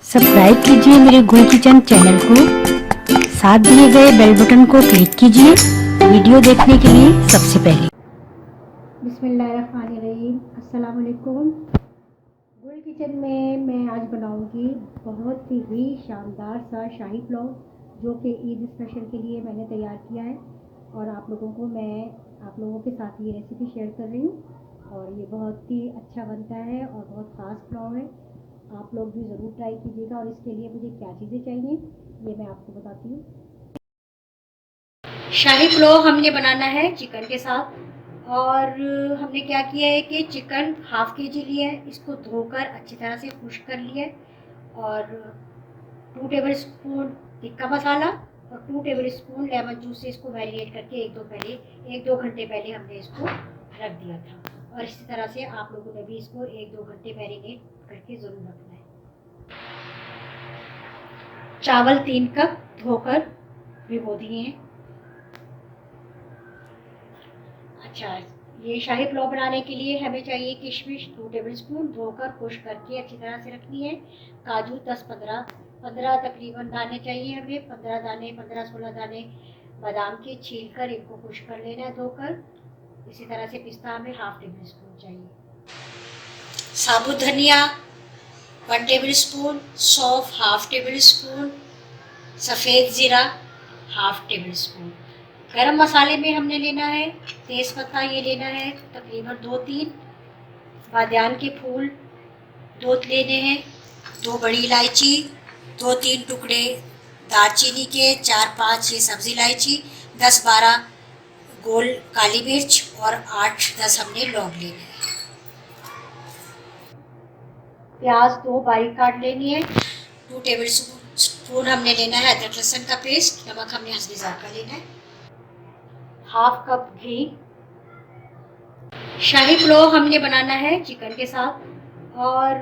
Subscribe कीजिए मेरे गुल किचन चैनल को, साथ दिए गए बेल बटन को क्लिक कीजिए वीडियो देखने के लिए सबसे पहले। बिस्मिल्लाहिर्रहमानिर्रहीम, अस्सलाम वालेकुम। गुल किचन में मैं आज बनाऊंगी बहुत ही शानदार सा शाही पुलाव, जो कि ईद स्पेशल के लिए मैंने तैयार किया है और आप लोगों के साथ ये रेसिपी शेयर कर रही हूँ। और ये बहुत ही अच्छा बनता है और बहुत ख़ास पुलाव है। आप लोग भी ज़रूर ट्राई कीजिएगा। और इसके लिए मुझे क्या चीज़ें चाहिए ये मैं आपको बताती हूँ। शाही पुलाव हमने बनाना है चिकन के साथ। और हमने क्या किया है कि चिकन हाफ के जी लिया है, इसको धोकर अच्छी तरह से खुश्क कर लिया है। और 2 टेबल स्पून टिक्का मसाला और 2 टेबल स्पून लेमन जूस से इसको मैरिनेट करके एक दो घंटे पहले हमने इसको रख दिया था। और इसी तरह से आप लोगों ने भी इसको 1-2 घंटे मैरिनेट करके ज़रूर रखना है। चावल 3 कप धोकर भिगो दिए हैं। अच्छा, ये शाही पुलाव बनाने के लिए हमें चाहिए किशमिश 2 टेबल स्पून धोकर खुश्क करके अच्छी तरह से रखनी है। काजू 10-15 तकरीबन दाने चाहिए हमें, 15 दाने 15-16 दाने बादाम के छील कर इनको खुश्क कर लेना है धोकर। इसी तरह से पिस्ता हमें हाफ टेबल स्पून चाहिए। साबुत धनिया 1 टेबल स्पून, सौंफ हाफ टेबल स्पून, सफ़ेद ज़ीरा हाफ टेबल स्पून। गरम मसाले में हमने लेना है तेज़ पत्ता, ये लेना है तकरीबन 2-3, बादियान के फूल 2 लेने हैं, 2 बड़ी इलायची, 2-3 टुकड़े दालचीनी के, 4-5 ये सब्ज़ी इलायची, 10-12 गोल काली मिर्च और 8-10 हमने लौंग लेने हैं। प्याज 2 बारीक काट लेनी है। 2 टेबल स्पून हमने लेना है अदरक लहसुन का पेस्ट। नमक हमने हस्बे ज़ायक़ा लेना है। हाफ कप घी। शाही पुलाव हमने बनाना है चिकन के साथ। और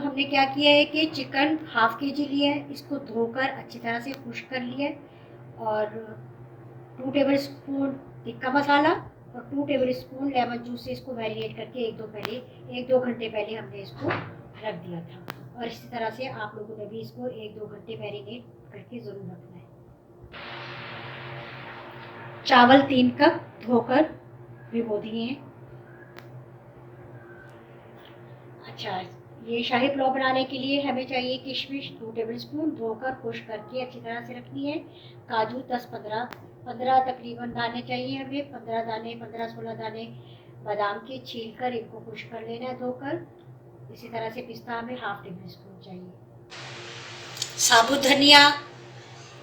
हमने क्या किया है कि चिकन हाफ के जी लिया है, इसको धोकर अच्छी तरह से खुश्क कर लिया है। और 2 टेबल स्पून टिक्का मसाला और 2 टेबल स्पून लेमन जूस से इसको मैरिनेट करके एक दो घंटे पहले हमने इसको रख दिया था। और इसी तरह से आप लोगों ने भी इसको 1-2 घंटे मैरिनेट करके ज़रूर रखना है। चावल 3 कप धोकर भिगो दिए हैं। अच्छा, ये शाही पुलाव बनाने के लिए हमें चाहिए किशमिश 2 टेबल स्पून धोकर खुश्क करके अच्छी तरह से रखनी है। काजू 10-15 तकरीबन दाने चाहिए हमें, 15 दाने 15-16 दाने बादाम के छील कर इनको खुश्क कर लेना है धोकर। इसी तरह से पिस्ता हमें हाफ टेबल स्पून चाहिए। साबुत धनिया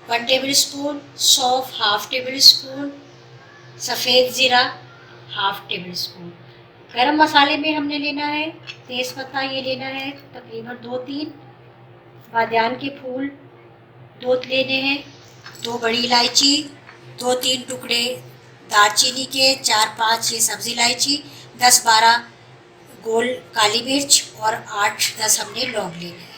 1 टेबल स्पून, सौंफ हाफ टेबल स्पून, सफ़ेद ज़ीरा हाफ टेबल स्पून। गरम मसाले में हमने लेना है तेज़ पत्ता, ये लेना है तकरीबन 2-3, बादियान के फूल 2 लेने हैं, 2 बड़ी इलायची, 2-3 टुकड़े दालचीनी के, 4-5 ये सब्ज़ी इलायची, 10-12 गोल काली मिर्च और 8-10 हमने लौंग लेने हैं।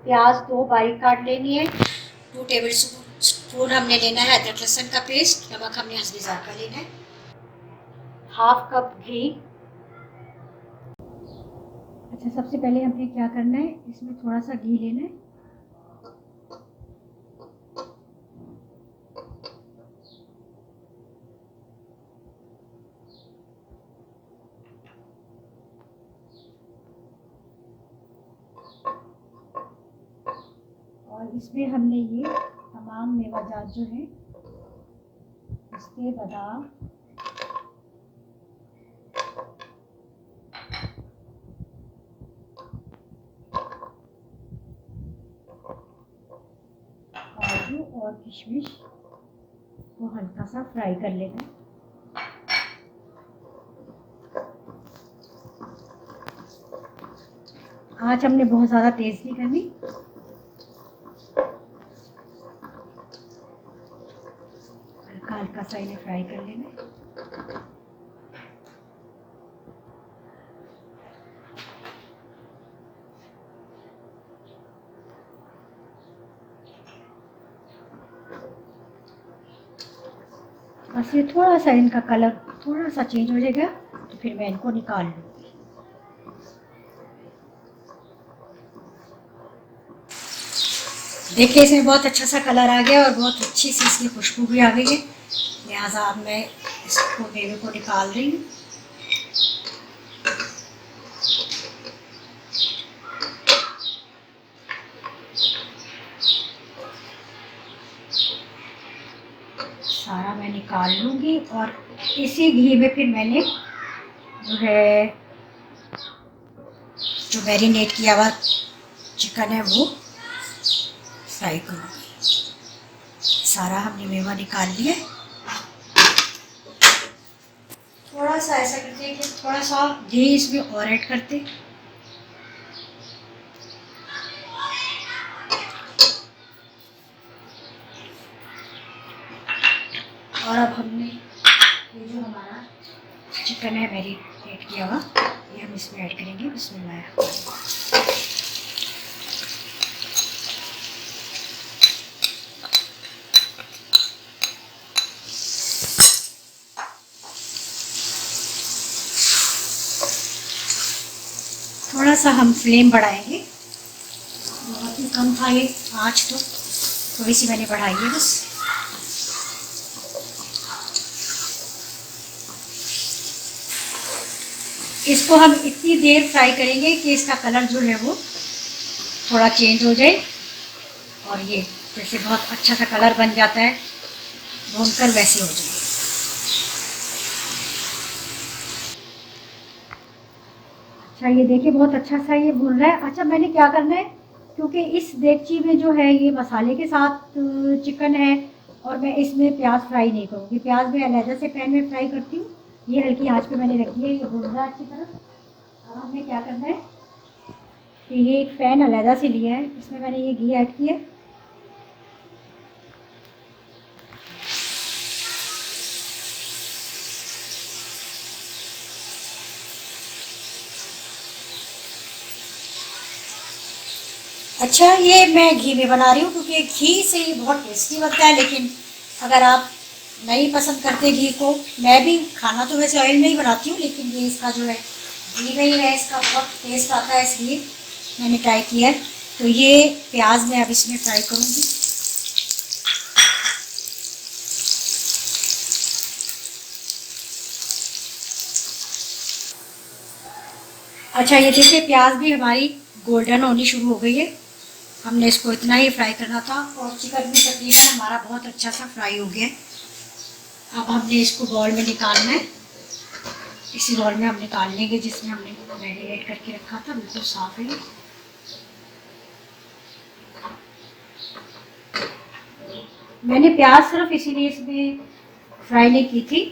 प्याज 2 बारीक काट लेनी है। 2 टेबल स्पून हमने लेना है अदरक लहसुन का पेस्ट। नमक हमने हस्बे ज़ायक़ा लेना है। हाफ कप घी। अच्छा, सबसे पहले हमें क्या करना है, इसमें थोड़ा सा घी लेना है। और इसमें हमने ये तमाम मेवाजात जो है, पिस्ते, बादाम, काजू और किशमिश को हल्का सा फ्राई कर लेना है। आँच हमने बहुत ज़्यादा तेज़ नहीं करनी, हल्का हल्का सा इन्हें फ्राई कर लेना है। बस ये थोड़ा सा इनका कलर थोड़ा सा चेंज हो जाएगा तो फिर मैं इनको निकाल लूँगी। देखिए इसमें बहुत अच्छा सा कलर आ गया और बहुत अच्छी सी इसकी खुशबू भी आ गई है। लिहाजा अब मैं इसको मेवे को निकाल रही हूँ। सारा मैं निकाल लूँगी और इसी घी में फिर मैंने जो है जो मैरिनेट किया हुआ चिकन है वो फ्राई करूँगी। सारा हमने मेवा निकाल लिया। थोड़ा सा ऐसा करते हैं कि थोड़ा सा घी इसमें और ऐड करते, और अब हमने ये जो हमारा चिकन है मैरिनेट किया हुआ ये हम इसमें ऐड करेंगे। बिस्मिल्लाह। थोड़ा सा हम फ्लेम बढ़ाएंगे, बहुत ही कम था ये आँच, तो थोड़ी सी मैंने बढ़ाई है बस। इसको हम इतनी देर फ्राई करेंगे कि इसका कलर जो है वो थोड़ा चेंज हो जाए और ये जैसे बहुत अच्छा सा कलर बन जाता है भूनकर वैसे हो जाए। अच्छा ये देखिए बहुत अच्छा सा ये भून रहा है। अच्छा मैंने क्या करना है, क्योंकि इस देगची में जो है ये मसाले के साथ चिकन है और मैं इसमें प्याज फ्राई नहीं करूँगी। प्याज मैं अलहदा से पैन में फ्राई करती हूँ। ये हल्की आंच पे मैंने रखी है, ये भून रहा है अच्छी तरह। अब हमें क्या करना है कि ये एक पैन अलहदा से लिया है, इसमें मैंने ये घी ऐड किया। अच्छा ये मैं घी में बना रही हूँ क्योंकि घी से ये बहुत टेस्टी बनता है, लेकिन अगर आप नहीं पसंद करते घी को, मैं भी खाना तो वैसे ऑयल में ही बनाती हूँ, लेकिन ये इसका जो है घी में ही है, इसका बहुत टेस्ट आता है, इसलिए मैंने ट्राई किया है। तो ये प्याज मैं अब इसमें फ्राई करूँगी। अच्छा ये देखिए प्याज भी हमारी गोल्डन होनी शुरू हो गई है। हमने इसको इतना ही फ्राई करना था और चिकन भी तकरीबन हमारा बहुत अच्छा सा फ्राई हो गया है। अब हमने इसको बॉल में निकालना है। इसी बॉल में हम निकाल लेंगे जिसमें हमने मैरिनेट करके रखा था, बिल्कुल साफ है। मैंने प्याज सिर्फ इसीलिए इसमें फ्राई नहीं की थी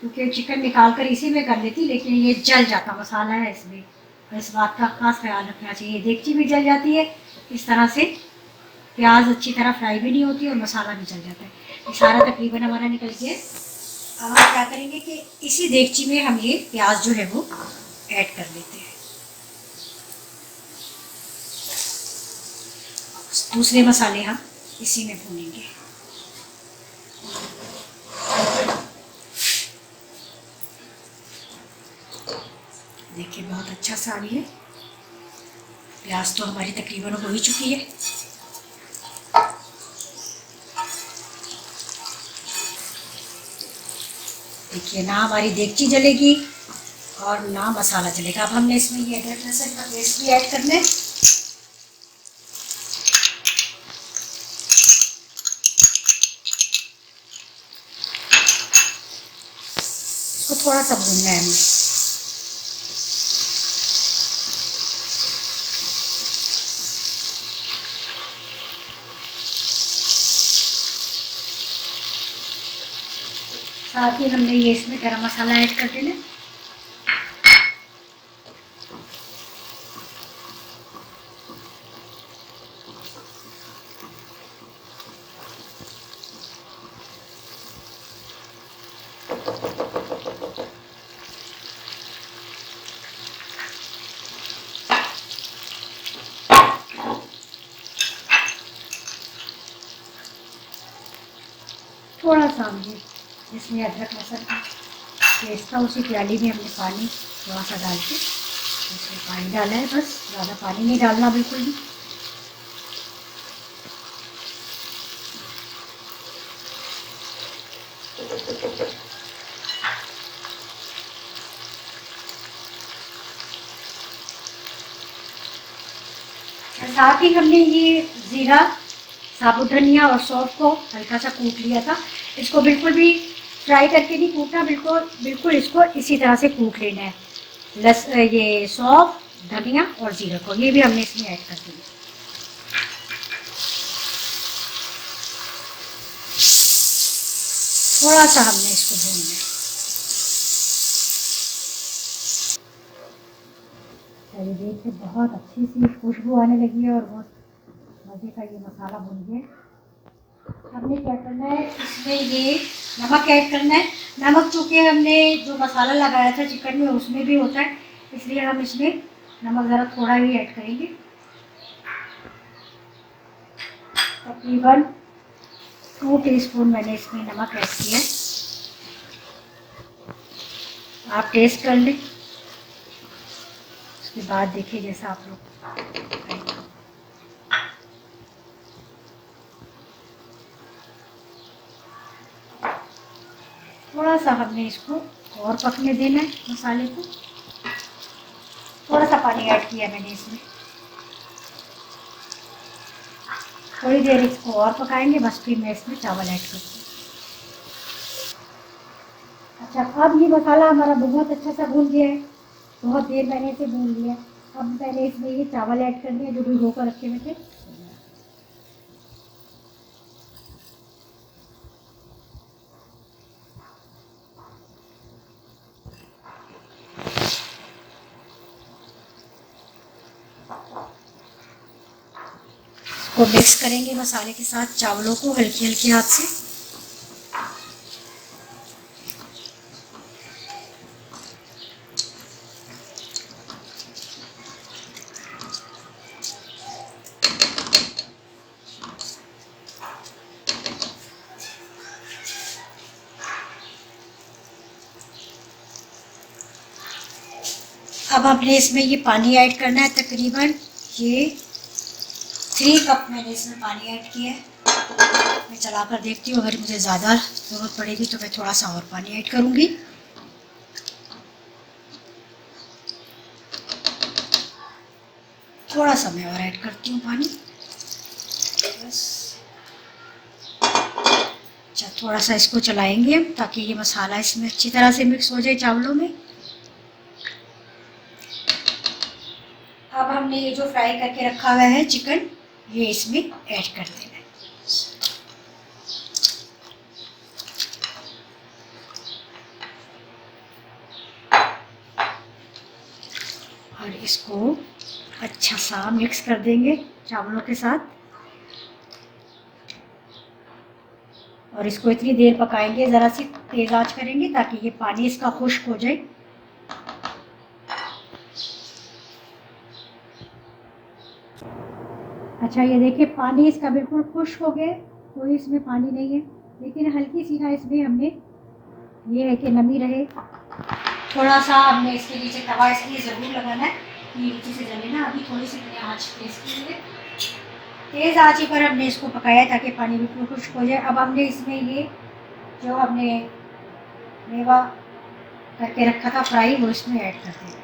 क्योंकि चिकन निकाल कर इसी में कर लेती, लेकिन ये जल जाता मसाला है इसमें, और इस बात का खास ख्याल रखना चाहिए। देगची भी जल जाती है इस तरह से, प्याज अच्छी तरह फ्राई भी नहीं होती और मसाला भी जल जाता है। ये सारा तकरीबन हमारा निकल गया। अब हम क्या करेंगे कि इसी देगची में हम ये प्याज जो है वो ऐड कर लेते हैं। दूसरे मसाले हम इसी में भूनेंगे। देखिए बहुत अच्छा सा है, प्याज तो हमारी तकरीबन हो ही चुकी है। देखिए ना हमारी देगची जलेगी और ना मसाला जलेगा। अब हमने इसमें ये अदरक लहसुन का पेस्ट भी ऐड करना है। इसको थोड़ा सा भूनना है हमें। साथ ही हमने ये इसमें गरम मसाला ऐड कर देना। थोड़ा सा हमने जिसमें अदरक लहसुन का पेस्ट था उसी प्याली में हमने पानी थोड़ा सा डाल के उसमें पानी डाला है, बस ज़्यादा पानी नहीं डालना बिल्कुल भी। और साथ ही हमने ये ज़ीरा, साबुत धनिया और सौंफ को हल्का सा कूट लिया था। इसको बिल्कुल भी फ्राई करके नहीं कूटना, बिल्कुल बिल्कुल इसको इसी तरह से कूट लेना है। ये सौंफ, धनिया और ज़ीरा को ये भी हमने इसमें ऐड कर दिया। थोड़ा सा हमने इसको भूनना है। चलिए देखिए बहुत अच्छी सी खुशबू आने लगी है और बहुत मज़े का ये मसाला भून गया। हमने क्या करना है, इसमें ये नमक ऐड करना है। नमक चूँकि हमने जो मसाला लगाया था चिकन में उसमें भी होता है, इसलिए हम इसमें नमक ज़रा थोड़ा ही ऐड करेंगे। तकरीबन 2 टीस्पून मैंने इसमें नमक ऐड किया है। आप टेस्ट कर लें, उसके बाद देखिए जैसा आप लोग। थोड़ा सा हमने इसको और पकने देना है मसाले को। थोड़ा सा पानी ऐड किया मैंने इसमें। थोड़ी देर इसको और पकाएंगे, बस फिर मैं इसमें चावल ऐड करूँगी। अच्छा, अब ये मसाला हमारा बहुत अच्छा सा भून गया है। बहुत देर मैंने इसे भून लिया। अब मैंने इसमें ये चावल ऐड कर दिया जो भिगो कर रखे हुए थे। इसको मिक्स करेंगे मसाले के साथ चावलों को हल्की हल्की हाथ से। अब हमने इसमें ये पानी ऐड करना है। तकरीबन ये 3 कप मैंने इसमें पानी ऐड किया है। मैं चला कर देखती हूँ, अगर मुझे ज़्यादा ज़रूरत पड़ेगी तो मैं थोड़ा सा और पानी ऐड करूँगी। थोड़ा सा मैं और ऐड करती हूँ पानी, बस। अच्छा, थोड़ा सा इसको चलाएंगे हम ताकि ये मसाला इसमें अच्छी तरह से मिक्स हो जाए चावलों में। अब हमने ये जो फ्राई करके रखा हुआ है चिकन, ये इसमें ऐड कर देना है। और इसको अच्छा सा मिक्स कर देंगे चावलों के साथ। और इसको इतनी देर पकाएंगे, ज़रा सी तेज़ आंच करेंगे ताकि ये पानी इसका खुश्क हो जाए। अच्छा, ये देखिए पानी इसका बिल्कुल खुश्क हो गया, कोई इसमें पानी नहीं है, लेकिन हल्की सी ना इसमें हमने ये है कि नमी रहे। थोड़ा सा हमने इसके नीचे तवा इसलिए ज़रूर लगाना है कि नीचे से जले ना। अभी थोड़ी सी मैंने आँच तेज़ की है, तेज़ आँच पर हमने इसको पकाया ताकि पानी बिल्कुल खुश्क हो जाए। अब हमने इसमें ये जो हमने मेवा करके रखा था फ्राई, वो इसमें ऐड कर देना है।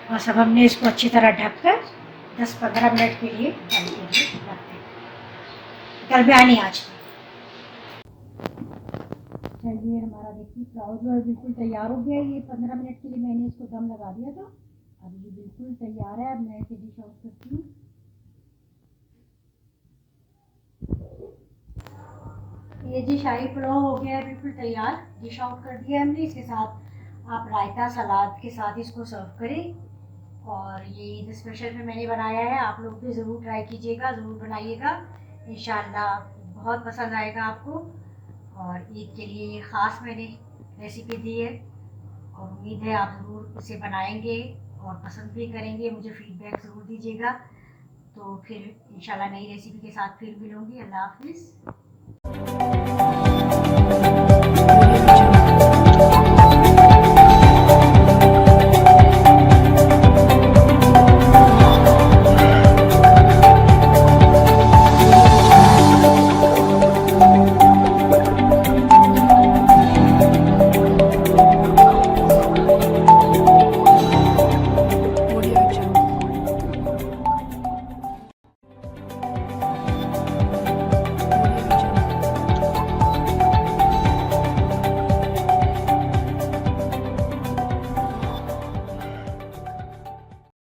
बस अब हमने इसको अच्छी तरह ढककर 10-15 मिनट के लिए दम के लिए रख दें दरमियानी आंच पर। चलिए हमारा देखिए पुलाव जो है बिल्कुल तैयार हो गया है। ये 15 मिनट के लिए मैंने इसको दम लगा दिया था। अब ये बिल्कुल तैयार है। अब मैं इसे डिश आउट करती हूँ। ये जी शाही पुलाव हो गया है बिल्कुल तैयार, डिश आउट कर दिया हमने। इसके साथ आप रायता सलाद के साथ इसको सर्व करें। और ये ईद स्पेशल में मैंने बनाया है, आप लोग भी ज़रूर ट्राई कीजिएगा, ज़रूर बनाइएगा, इंशाल्लाह बहुत पसंद आएगा आपको। और ईद के लिए ये ख़ास मैंने रेसिपी दी है और उम्मीद है आप ज़रूर इसे बनाएंगे और पसंद भी करेंगे। मुझे फ़ीडबैक ज़रूर दीजिएगा। तो फिर इंशाल्लाह नई रेसिपी के साथ फिर मिलूँगी। अल्लाह हाफ़िज़।